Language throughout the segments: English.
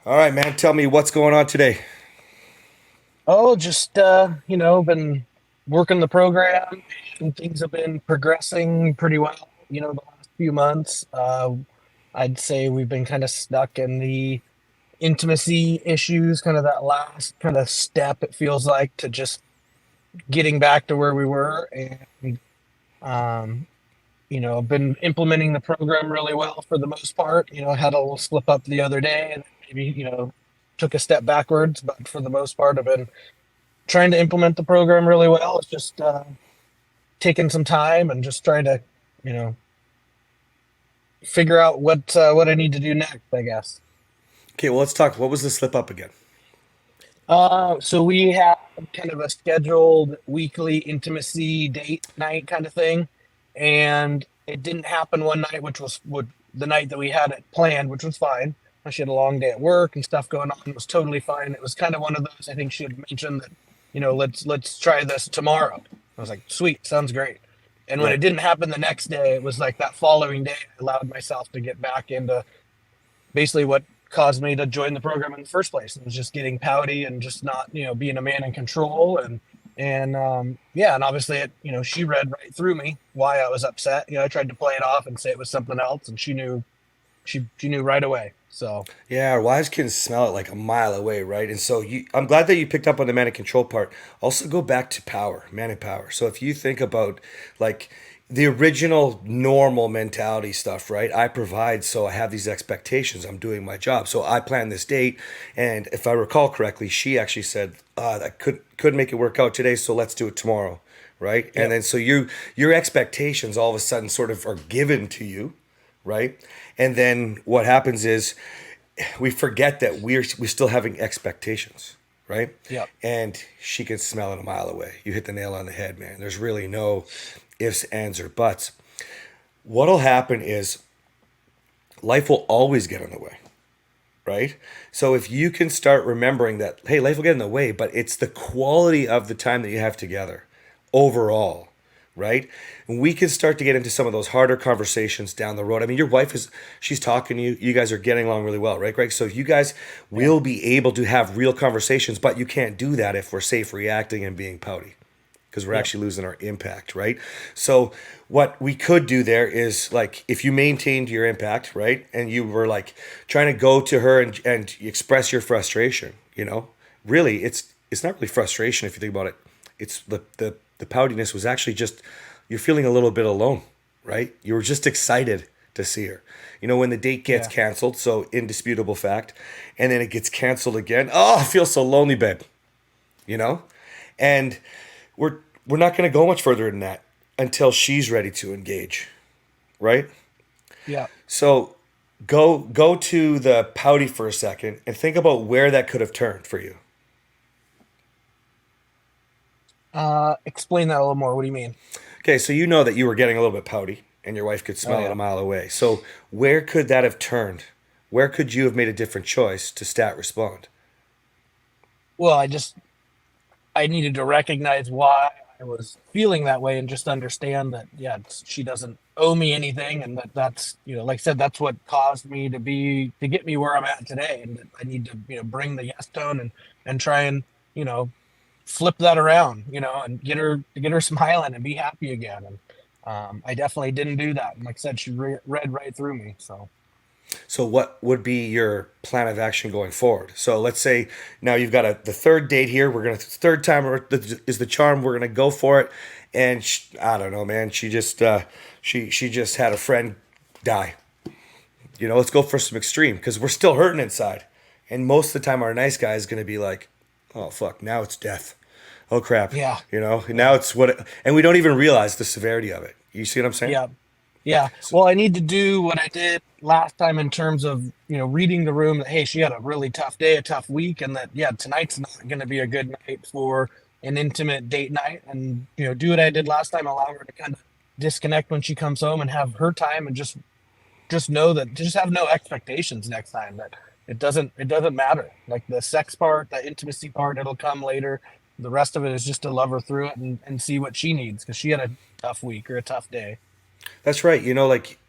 All right, man. Tell me what's going on today. Oh, just been working the program and things have been progressing pretty well, the last few months. I'd say we've been kind of stuck in the intimacy issues, kind of that last kind of step it feels like to just getting back to where we were. And um, been implementing the program really well for the most part. I had a little slip up the other day and maybe, took a step backwards, but for the most part I've been trying to implement the program really well. It's just taking some time and just trying to, you know, figure out what I need to do next, I guess. Okay, well, let's talk. What was the slip up again? So we have kind of a scheduled weekly intimacy date night kind of thing, and it didn't happen one night, which was the night that we had it planned, which was fine. She had a long day at work and stuff going on. It was totally fine. It was kind of one of those. I think she had mentioned that, let's try this tomorrow. I was like, sweet, sounds great. And when it Right. didn't happen the next day, it was like that following day. I allowed myself to get back into basically what caused me to join the program in the first place. It was just getting pouty and just not, being a man in control. And yeah, and obviously she read right through me why I was upset. I tried to play it off and say it was something else, and she knew right away. So Yeah, our wives can smell it like a mile away, right? And so I'm glad that you picked up on the man in control part. Also, go back to power, man in power. So if you think about like the original normal mentality stuff, right? I provide, so I have these expectations. I'm doing my job, so I plan this date. And if I recall correctly, she actually said, "I could make it work out today, so let's do it tomorrow." Right. And yep, then so your expectations all of a sudden sort of are given to you, right? And then what happens is we forget that we're still having expectations, right? yep, And she can smell it a mile away. You hit the nail on the head, man. There's really no ifs, ands, or buts. What'll happen is life will always get in the way, right? So if you can start remembering that, hey, life will get in the way, but it's the quality of the time that you have together overall, right? And we can start to get into some of those harder conversations down the road. I mean, your wife she's talking to you. You guys are getting along really well, right, Greg? So you guys yeah, will be able to have real conversations, but you can't do that if we're safe reacting and being pouty because we're yep, actually losing our impact, right? So what we could do there is like if you maintained your impact, right, and you were like trying to go to her and express your frustration, really it's not really frustration if you think about it. It's the poutiness was actually just you're feeling a little bit alone, right? You were just excited to see her. When the date gets yeah, canceled, so indisputable fact, and then it gets canceled again. Oh, I feel so lonely, babe. You know? And we're not going to go much further than that until she's ready to engage, right? yeah. So go to the pouty for a second and think about where that could have turned for you. Explain that a little more. What do you mean? Okay, so you know that you were getting a little bit pouty and your wife could Oh smell it a yeah. mile away. So where could that have turned? Where could you have made a different choice to stat respond? Well, I needed to recognize why I was feeling that way and just understand that, yeah, she doesn't owe me anything. And that's, like I said, that's what caused me to get me where I'm at today. And that I need to, bring the yes tone and try and, you know, flip that around, and get her smiling and be happy again. And I definitely didn't do that. And like I said, she read right through me. So, So what would be your plan of action going forward? So let's say now you've got the third date here. We're gonna third time is the charm. We're gonna go for it. And I don't know, man. She just had a friend die. Let's go for some extreme because we're still hurting inside. And most of the time, our nice guy is gonna be like, "Oh fuck, now it's death. Oh crap." yeah, Now yeah, it's and we don't even realize the severity of it. You see what I'm saying? yeah. Yeah. So, Well, I need to do what I did last time in terms of, reading the room that, hey, she had a really tough day, a tough week, and that, yeah, tonight's not going to be a good night for an intimate date night. And, do what I did last time, allow her to kind of disconnect when she comes home and have her time and just know that, just have no expectations next time that it doesn't matter. Like the sex part, the intimacy part, it'll come later. The rest of it is just to love her through it and see what she needs because she had a tough week or a tough day. that's right. Like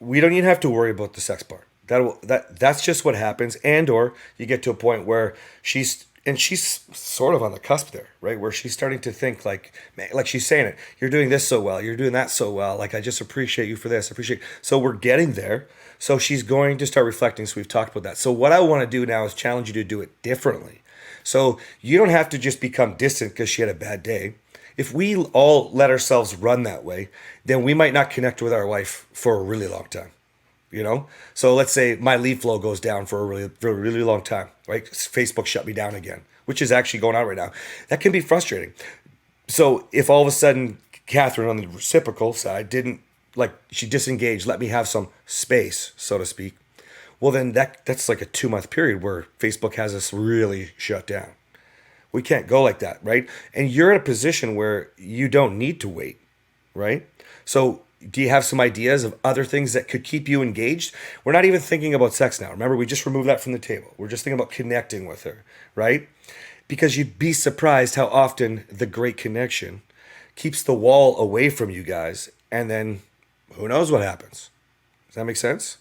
we don't even have to worry about the sex part. That's just what happens. And or you get to a point where she's sort of on the cusp there, right? Where she's starting to think like, man, like she's saying it, you're doing this so well, you're doing that so well. Like I just appreciate you for this. Appreciate. So we're getting there. So she's going to start reflecting. So we've talked about that. So what I want to do now is challenge you to do it differently. So you don't have to just become distant because she had a bad day. If we all let ourselves run that way, then we might not connect with our wife for a really long time. You know, so let's say my lead flow goes down for a really long time, right? Facebook shut me down again, which is actually going on right now. That can be frustrating. So if all of a sudden Catherine on the reciprocal side didn't, like, she disengaged, let me have some space, so to speak, well then that's like a 2 month period where Facebook has us really shut down. We can't go like that, right? And you're in a position where you don't need to wait, right? So, do you have some ideas of other things that could keep you engaged? We're not even thinking about sex now. Remember, we just removed that from the table. We're just thinking about connecting with her, right? Because you'd be surprised how often the great connection keeps the wall away from you guys, and then who knows what happens. Does that make sense?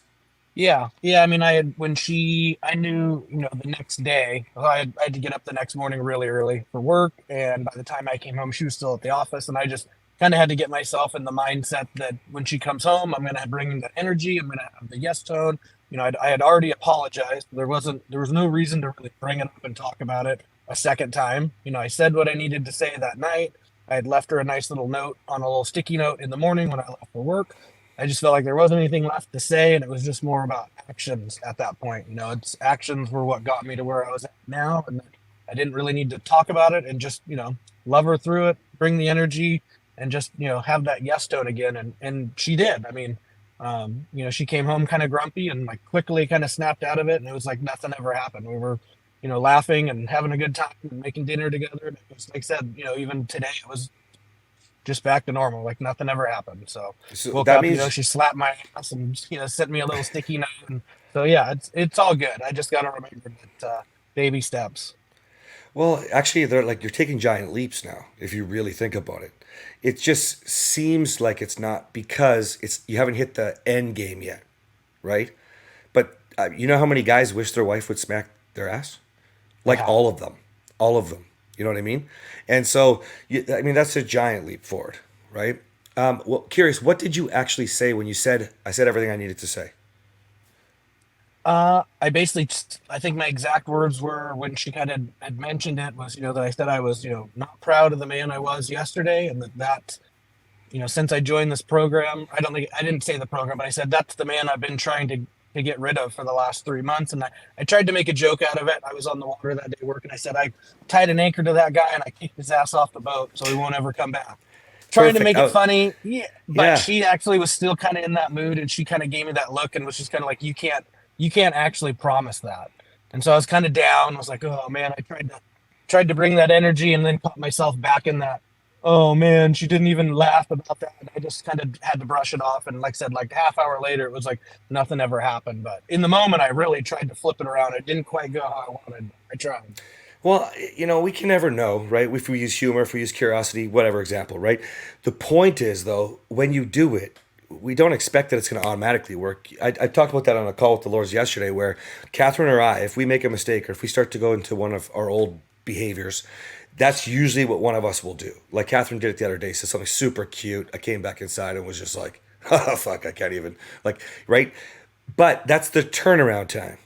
Yeah, yeah. I mean, I had when she, I knew, the next day, I had to get up the next morning really early for work, and by the time I came home, she was still at the office, and I just kind of had to get myself in the mindset that when she comes home, I'm gonna bring that energy, I'm gonna have the yes tone. I had already apologized. There was no reason to really bring it up and talk about it a second time. I said what I needed to say that night. I had left her a nice little note on a little sticky note in the morning when I left for work. I just felt like there wasn't anything left to say, and it was just more about actions at that point. It's actions were what got me to where I was at now, and I didn't really need to talk about it and just love her through it, bring the energy, and just have that yes tone again. And she did. I mean, she came home kind of grumpy and like quickly kind of snapped out of it, and it was like nothing ever happened. We were laughing and having a good time and making dinner together. And it was, like I said, even today it was just back to normal, like nothing ever happened. So So woke that up, means, she slapped my ass and sent me a little sticky note. And so yeah, it's all good. I just got to remember that baby steps. well, actually, they're like you're taking giant leaps now. If you really think about it, it just seems like it's not because it's you haven't hit the end game yet, right? But you know how many guys wish their wife would smack their ass? Like Yeah. all of them. You know what I mean? And so, I mean, that's a giant leap forward, right? Well, curious, what did you actually say when you said I said everything I needed to say? I basically, I think my exact words were when she kind of had mentioned it was, that I said I was, not proud of the man I was yesterday, and that since I joined this program, I didn't say the program, but I said that's the man I've been trying to get rid of for the last 3 months. And I tried to make a joke out of it. I was on the water that day working. I said I tied an anchor to that guy and I kicked his ass off the boat so he won't ever come back. Trying to Perfect. make it Oh, funny. Yeah. But yeah. she actually was still kind of in that mood and she kind of gave me that look and was just kind of like, you can't actually promise that. And so I was kind of down. I was like, oh man, I tried to bring that energy and then caught myself back in that. Oh man, she didn't even laugh about that. I just kind of had to brush it off. And like I said, like a half hour later, it was like nothing ever happened. But in the moment, I really tried to flip it around. It didn't quite go how I wanted. I tried. Well, we can never know, right? If we use humor, if we use curiosity, whatever example, right? The point is, though, when you do it, we don't expect that it's going to automatically work. I talked about that on a call with the Lords yesterday, where Catherine or I, if we make a mistake or if we start to go into one of our old behaviors, that's usually what one of us will do. Like Catherine did it the other day, said something super cute. I came back inside and was just like, oh, fuck, I can't even, like, right? But that's the turnaround time.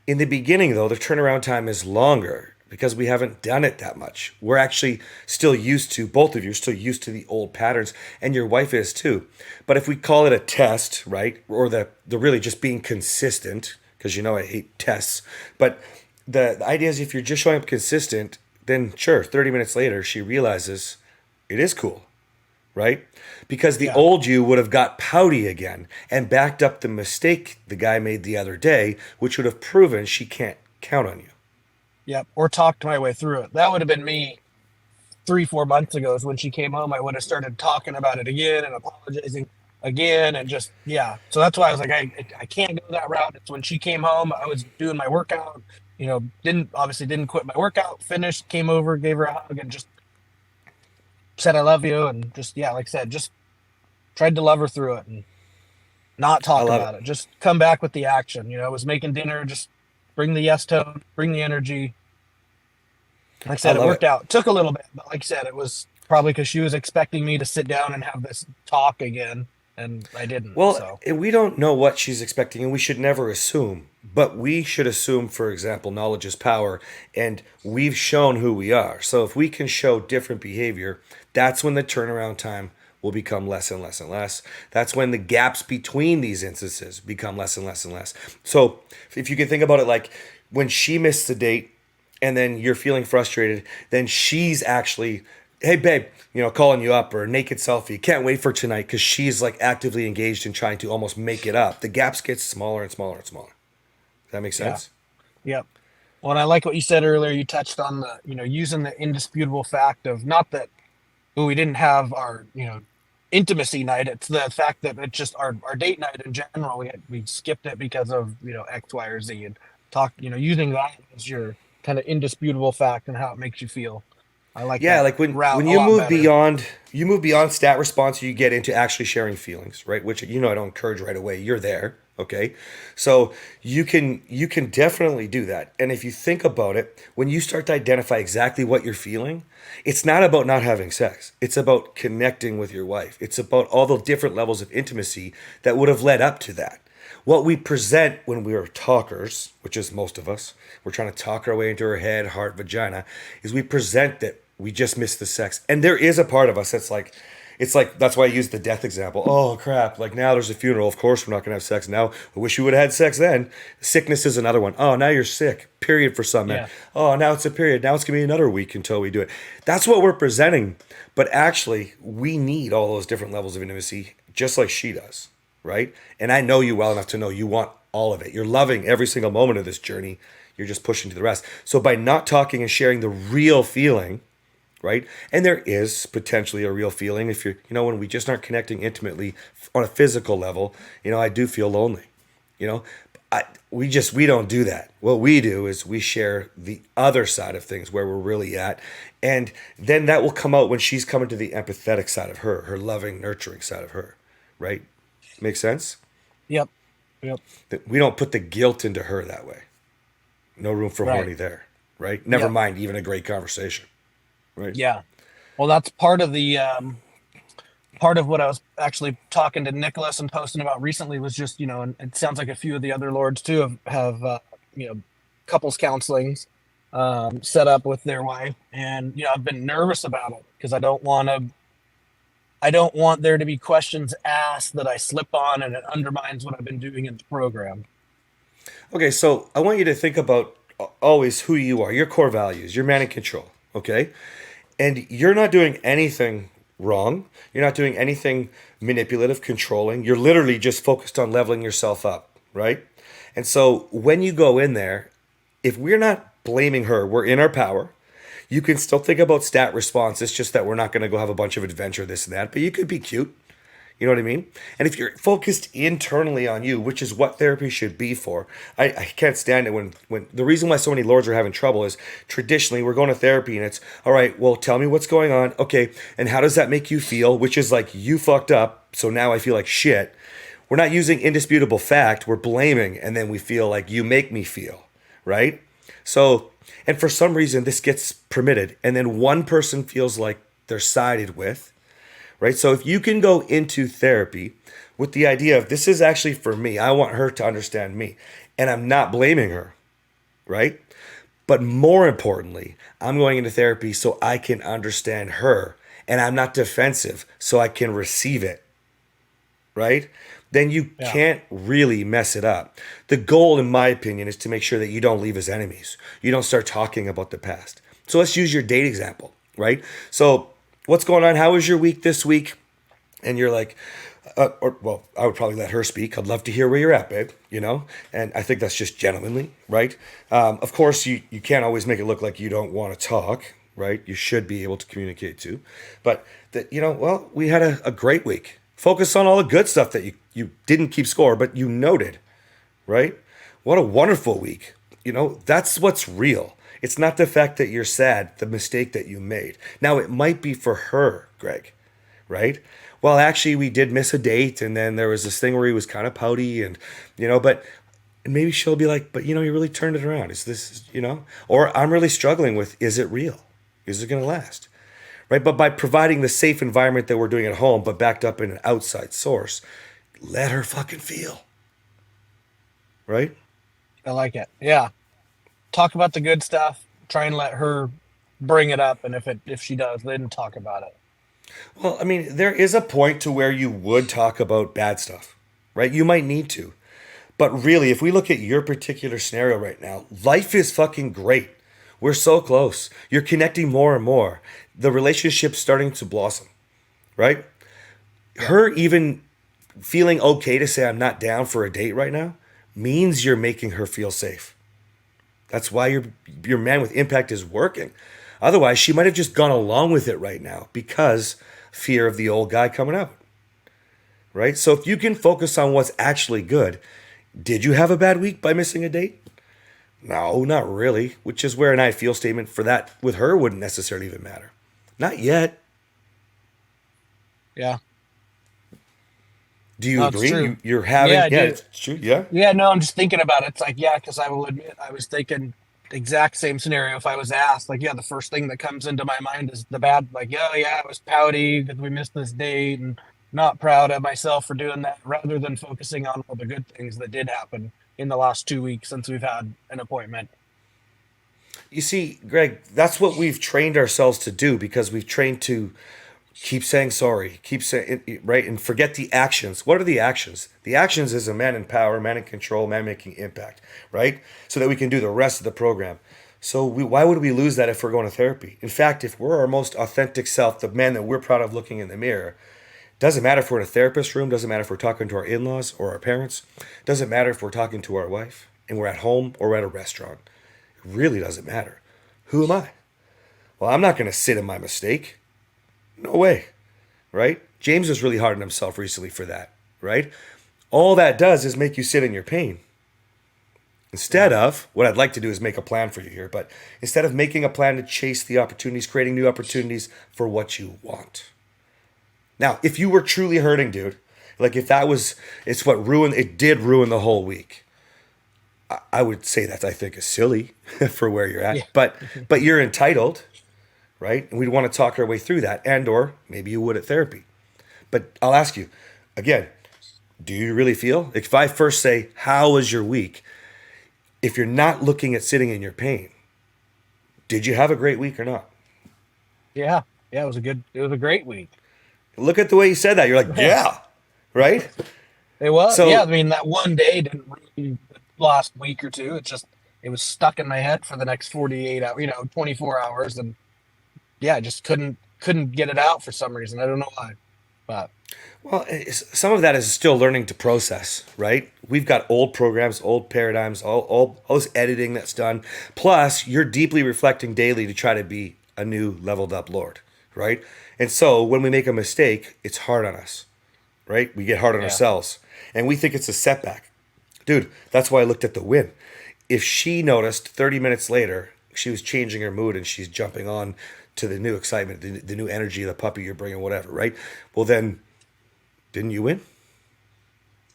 In the beginning, though, the turnaround time is longer because we haven't done it that much. We're actually still used to, both of you are still used to the old patterns, and your wife is too. But if we call it a test, right, or the really just being consistent, because I hate tests, but the idea is if you're just showing up consistent, then sure, 30 minutes later, she realizes it is cool, right? Because the Yeah. old you would have got pouty again and backed up the mistake the guy made the other day, which would have proven she can't count on you. Yep. Or talked my way through it. That would have been me 3, 4 months ago is when she came home. I would have started talking about it again and apologizing again and just yeah. So that's why I was like, I can't go that route. It's when she came home, I was doing my workout. Didn't quit my workout. Finished, came over, gave her a hug, and just said I love you, and just yeah, like I said, just tried to love her through it, and Not I talk love it. about it. Just come back with the action. I was making dinner. Just bring the yes tone, bring the energy. Like I I said, it love worked it. out. Took a little bit, but like I said, it was probably because she was expecting me to sit down and have this talk again, and I didn't. Well, So we don't know what she's expecting, and we should never assume. But we should assume, for example, knowledge is power, and we've shown who we are. So if we can show different behavior, that's when the turnaround time will become less and less and less. That's when the gaps between these instances become less and less and less. So if you can think about it like when she missed the date, and then you're feeling frustrated, then she's actually, hey babe, calling you up or naked selfie. Can't wait for tonight because she's like actively engaged in trying to almost make it up. The gaps get smaller and smaller and smaller. Does that make yeah, sense? yep. Well, and I like what you said earlier. You touched on the using the indisputable fact of not that we didn't have our intimacy night. It's the fact that it's just our date night in general. We skipped it because of X, Y, or Z, and talk using that as your kind of indisputable fact and how it makes you feel. I like Yeah, that like when route when a you lot move better. beyond you move beyond stat response, you get into actually sharing feelings, right? Which I don't encourage right away. You're there, okay? So you can definitely do that. And if you think about it, when you start to identify exactly what you're feeling, it's not about not having sex. It's about connecting with your wife. It's about all the different levels of intimacy that would have led up to that. What we present when we are talkers, which is most of us, we're trying to talk our way into her head, heart, vagina, is we present that we just missed the sex. And there is a part of us that's like, it's like, that's why I used the death example. Oh crap, like now there's a funeral. Of course we're not going to have sex now. I wish we would have had sex then. Sickness is another one. Oh, now you're sick. Period for some men. Yeah, Oh, now it's a period. Now it's going to be another week until we do it. That's what we're presenting. But actually, we need all those different levels of intimacy, just like she does, right? And I know you well enough to know you want all of it. You're loving every single moment of this journey. You're just pushing to the rest. So by not talking and sharing the real feeling, right? And there is potentially a real feeling if when we just aren't connecting intimately on a physical level, I do feel lonely, you know. We don't do that. What we do is we share the other side of things where we're really at, and then that will come out when she's coming to the empathetic side of her loving, nurturing side of her, right? Make sense? yep, yep, That we don't put the guilt into her that way. No room for right, horny there, right? Never yep, mind even a great conversation, right? yeah. Well, that's part of what I was actually talking to Nicholas and posting about recently was just, and it sounds like a few of the other lords too have couples counselings set up with their wife, and I've been nervous about it because I don't want there to be questions asked that I slip on and it undermines what I've been doing in the program. Okay, so I want you to think about always who you are, your core values, your man in control, okay? And you're not doing anything wrong. You're not doing anything manipulative, controlling. You're literally just focused on leveling yourself up, right? And so when you go in there, if we're not blaming her, we're in our power. You can still think about stat response. It's just that we're not going to go have a bunch of adventure, this and that, but you could be cute. You know what I mean? And if you're focused internally on you, which is what therapy should be for, I can't stand it when the reason why so many lords are having trouble is traditionally we're going to therapy and it's all right, well, tell me what's going on. Okay, and how does that make you feel? Which is like you fucked up, so now I feel like shit. We're not using indisputable fact, we're blaming, and then we feel like you make me feel, right? So, and for some reason this gets permitted, and then one person feels like they're sided with, right? So if you can go into therapy with the idea of this is actually for me, I want her to understand me, and I'm not blaming her, right? But more importantly, I'm going into therapy so I can understand her and I'm not defensive so I can receive it, right? Then you Yeah, can't really mess it up. The goal, in my opinion, is to make sure that you don't leave as enemies. You don't start talking about the past. So let's use your date example, right? So what's going on? How was your week this week? And you're like, well, I would probably let her speak. I'd love to hear where you're at, babe. And I think that's just gentlemanly, right? Of course, you can't always make it look like you don't want to talk, right? You should be able to communicate too. But that, well, we had a great week. Focus on all the good stuff that you didn't keep score, but you noted, right? What a wonderful week. That's what's real. It's not the fact that you're sad, the mistake that you made. Now, it might be for her, Greg, right? well, actually, we did miss a date, and then there was this thing where he was kind of pouty, and but and maybe she'll be like, but you really turned it around. Is this, or I'm really struggling with, is it real? Is it going to last? Right? But by providing the safe environment that we're doing at home, but backed up in an outside source, let her fucking feel. Right? I like it. Yeah. Talk about the good stuff. Try and let her bring it up, and if she does, then talk about it. Well, I mean, there is a point to where you would talk about bad stuff, right? You might need to. But really, if we look at your particular scenario right now, life is fucking great. We're so close. You're connecting more and more. The relationship's starting to blossom, right? Yeah. Her even feeling okay to say I'm not down for a date right now means you're making her feel safe. That's why your man with impact is working. Otherwise, she might have just gone along with it right now because fear of the old guy coming out. Right? So if you can focus on what's actually good, did you have a bad week by missing a date? No, not really. Which is where an I feel statement for that with her wouldn't necessarily even matter. Not yet. Yeah. Do you No, it's agree? true. You're Yeah, having, I yeah, do. it's true. Yeah. Yeah, no, I'm just thinking about it. It's like, yeah, because I will admit I was thinking exact same scenario if I was asked. Like, yeah, the first thing that comes into my mind is the bad, like, yeah, yeah, I was pouty because we missed this date and not proud of myself for doing that, rather than focusing on all the good things that did happen in the last 2 weeks since we've had an appointment. You see, Greg, that's what we've trained ourselves to do because we've trained to keep saying sorry, keep saying right, and forget the actions. What are the actions? The actions is a man in power, man in control, man making impact, right? So that we can do the rest of the program. So why would we lose that if we're going to therapy? In fact, if we're our most authentic self, the man that we're proud of looking in the mirror, doesn't matter if we're in a therapist room, doesn't matter if we're talking to our in-laws or our parents, doesn't matter if we're talking to our wife and we're at home or we're at a restaurant. It really doesn't matter. Who am I? Well, I'm not going to sit in my mistake. No way, right? James was really hard on himself recently for that, right? All that does is make you sit in your pain. Instead Yeah. of, what I'd like to do is make a plan for you here, but instead of making a plan to chase the opportunities, creating new opportunities for what you want. Now, if you were truly hurting, dude, like if that was, it's what ruined, it did ruin the whole week. I would say that I think is silly for where you're Yeah. at, but you're entitled, right? And we'd want to talk our way through that, and or maybe you would at therapy. But I'll ask you again, do you really feel? If I first say, how was your week? If you're not looking at sitting in your pain, did you have a great week or not? Yeah. Yeah. It was a great week. Look at the way you said that. You're like, yeah, right? It was, yeah. I So, mean, that one day didn't ruin the last week or two. It was stuck in my head for the next 48 hours, 24 hours. And yeah, I just couldn't get it out for some reason. I don't know why, but well, some of that is still learning to process, right? We've got old programs, old paradigms, all this editing that's done. Plus, you're deeply reflecting daily to try to be a new leveled up Lord, right? And so when we make a mistake, it's hard on us, right? We get hard on yeah, ourselves and we think it's a setback. Dude, that's why I looked at the win. If she noticed 30 minutes later, she was changing her mood and she's jumping on to the new excitement, the new energy of the puppy you're bringing, whatever, right? Well, then, didn't you win?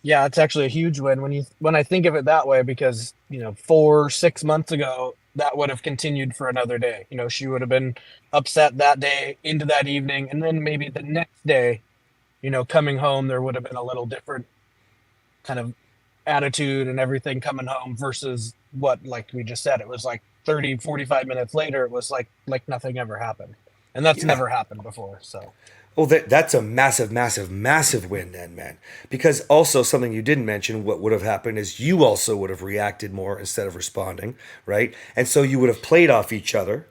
yeah, it's actually a huge win when I think of it that way, because 4 6 months ago that would have continued for another day. She would have been upset that day into that evening, and then maybe the next day, coming home, there would have been a little different kind of attitude and everything coming home, versus what, like we just said, it was like 30 45 minutes later, it was like nothing ever happened, and that's Yeah. never happened before. So Well, that's a massive, massive, massive win then, man. Because also something you didn't mention, what would have happened is you also would have reacted more instead of responding, right? And so you would have played off each other,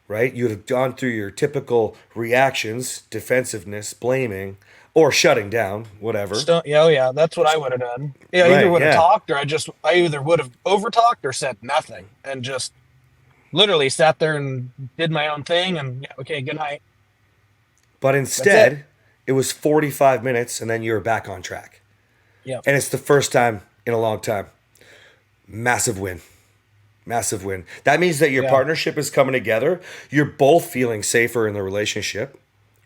right? You would have gone through your typical reactions, defensiveness, blaming, or shutting down, whatever. still, yeah, oh yeah, that's what I would have done. Yeah, I either Right, would have yeah. talked, or I either would have over talked or said nothing and just literally sat there and did my own thing, and yeah, okay, good night. But That's it. instead, it was 45 minutes and then you're back on track. Yep. And it's the first time in a long time. Massive win. Massive win. That means that your Yeah. partnership is coming together. You're both feeling safer in the relationship,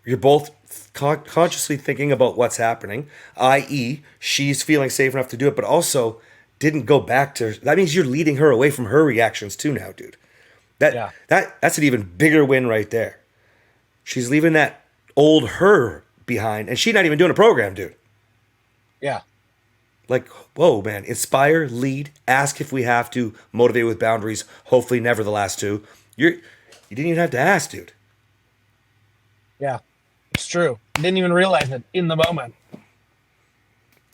You're both consciously thinking about what's happening, i.e., she's feeling safe enough to do it, but also didn't go back to. That means you're leading her away from her reactions too now, dude. Yeah. That's an even bigger win right there. She's leaving that old her behind, and she's not even doing a program, dude. Yeah. Like, whoa, man. Inspire, lead, ask if we have to, motivate with boundaries. Hopefully, never the last two. You didn't even have to ask, dude. Yeah. It's true. Didn't even realize it in the moment.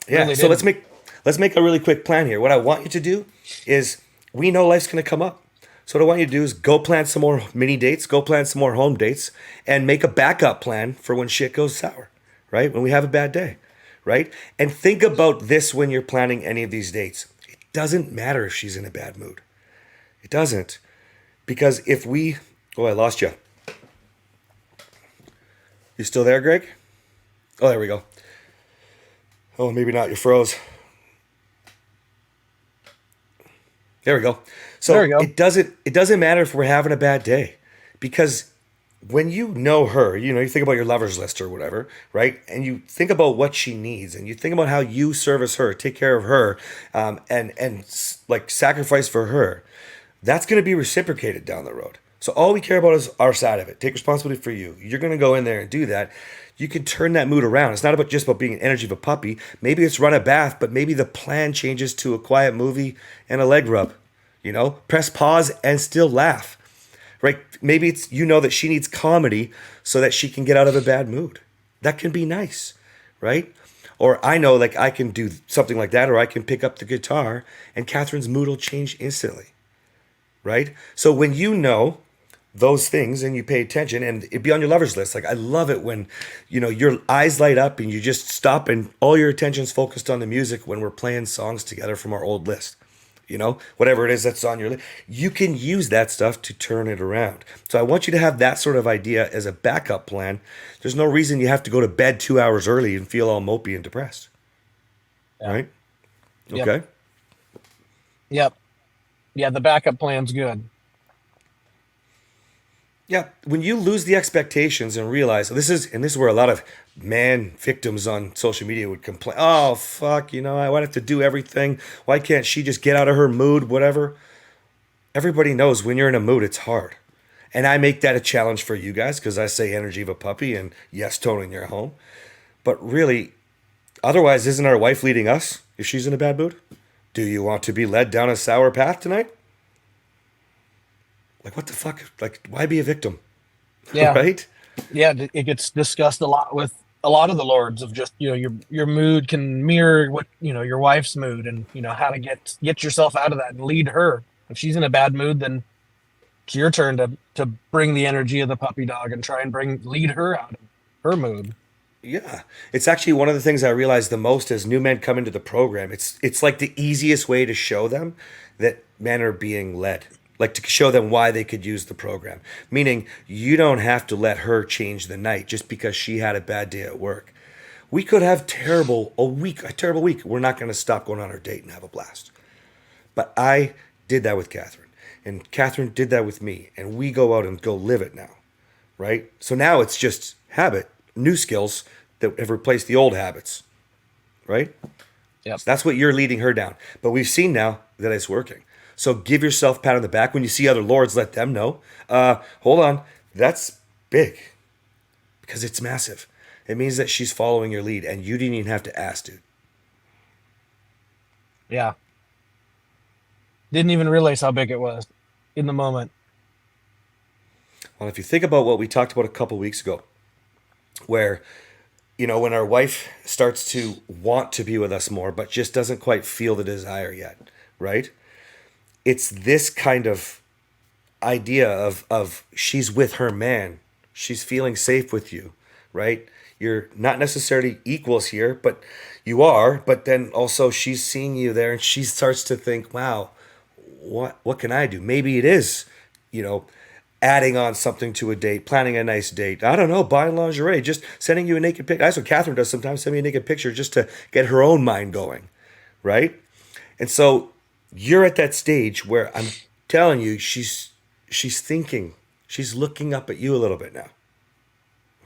Yeah. Really So didn't. let's make a really quick plan here. What I want you to do is we know life's gonna come up. So what I want you to do is go plan some more mini dates, go plan some more home dates, and make a backup plan for when shit goes sour, right? When we have a bad day, right? And think about this when you're planning any of these dates. It doesn't matter if she's in a bad mood. It doesn't. Because if we, oh, I lost you. You still there, Greg? Oh, there we go. Oh, maybe not. You froze. There we go. There we So go. it doesn't matter if we're having a bad day, because when you know her, you know, you think about your lover's list or whatever, right? And you think about what she needs, and you think about how you service her, take care of her, like sacrifice for her. That's going to be reciprocated down the road. So all we care about is our side of it. Take responsibility for you. You're going to go in there and do that. You can turn that mood around. It's not about just about being an energy of a puppy. Maybe it's run a bath, but maybe the plan changes to a quiet movie and a leg rub. You know, press pause and still laugh. Right? Maybe it's you know that she needs comedy so that she can get out of a bad mood. That can be nice, right? Or I know like I can do something like that, or I can pick up the guitar and Catherine's mood will change instantly, right? So when you know those things and you pay attention and it be on your lover's list, like I love it when, you know, your eyes light up and you just stop and all your attention's focused on the music when we're playing songs together from our old list. You know, whatever it is that's on your list, you can use that stuff to turn it around. So I want you to have that sort of idea as a backup plan. There's no reason you have to go to bed 2 hours early and feel all mopey and depressed, Yeah. right? Yep. Okay. Yep. Yeah. The backup plan's good. Yeah, when you lose the expectations and realize this is where a lot of man victims on social media would complain. Oh fuck, you know, I want to have to do everything. Why can't she just get out of her mood? Whatever. Everybody knows when you're in a mood, it's hard, and I make that a challenge for you guys because I say energy of a puppy and yes, toning your home. But really, otherwise, isn't our wife leading us if she's in a bad mood? Do you want to be led down a sour path tonight? Like what the fuck? Like why be a victim, Yeah. right? Yeah. It gets discussed a lot with a lot of the lords of just, your mood can mirror what, your wife's mood and, how to get yourself out of that and lead her. If she's in a bad mood, then it's your turn to bring the energy of the puppy dog and try and lead her out of her mood. Yeah, it's actually one of the things I realize the most as new men come into the program. It's like the easiest way to show them that men are being led, like to show them why they could use the program. Meaning, you don't have to let her change the night just because she had a bad day at work. We could have a terrible week. We're not going to stop going on our date and have a blast. But I did that with Catherine, and Catherine did that with me, and we go out and go live it now, right? So now it's just habit, new skills that have replaced the old habits, right? Yep. So that's what you're leading her down. But we've seen now that it's working. So give yourself a pat on the back when you see other lords. Let them know. Hold on, that's big because it's massive. It means that she's following your lead, and you didn't even have to ask, dude. Yeah. Didn't even realize how big it was in the moment. Well, if you think about what we talked about a couple weeks ago, where when our wife starts to want to be with us more, but just doesn't quite feel the desire yet, right? It's this kind of idea of she's with her man, she's feeling safe with you, right? You're not necessarily equals here, but you are. But then also she's seeing you there, and she starts to think, "Wow, what can I do?" Maybe it is, you know, adding on something to a date, planning a nice date. I don't know, buying lingerie, just sending you a naked picture. That's what Catherine does sometimes. Send me a naked picture just to get her own mind going, right? And so you're at that stage where I'm telling you, she's thinking, she's looking up at you a little bit now.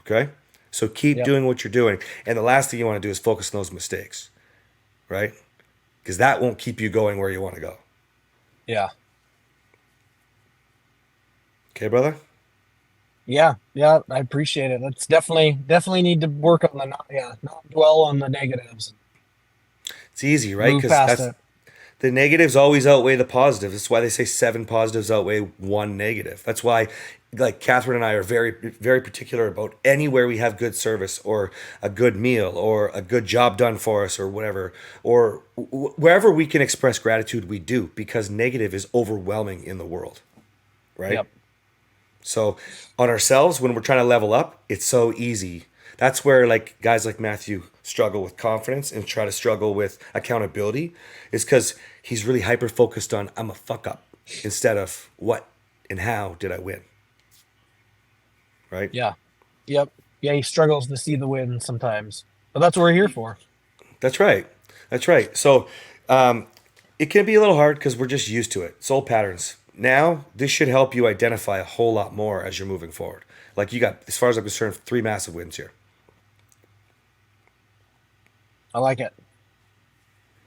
Okay, So keep Yep. doing what you're doing. And the last thing you want to do is focus on those mistakes, right? Because that won't keep you going where you want to go. Yeah. Okay, brother? Yeah. Yeah. I appreciate it. Let's definitely need to work on the not dwell on the negatives. It's easy, right? Move Because past that's it. the negatives always outweigh the positives. That's why they say seven positives outweigh one negative. That's why, like Catherine and I are very, very particular about anywhere we have good service or a good meal or a good job done for us or whatever, or wherever we can express gratitude, we do because negative is overwhelming in the world, right? Yep. So on ourselves, when we're trying to level up, it's so easy. That's where like guys like Matthew struggle with confidence and try to struggle with accountability, is because he's really hyper focused on I'm a fuck up instead of what and how did I win, right? Yeah. Yep. Yeah. He struggles to see the win sometimes, but that's what we're here for. That's right. That's right. So it can be a little hard because we're just used to it. It's old patterns. Now, this should help you identify a whole lot more as you're moving forward. Like you got, as far as I'm concerned, three massive wins here. I like it.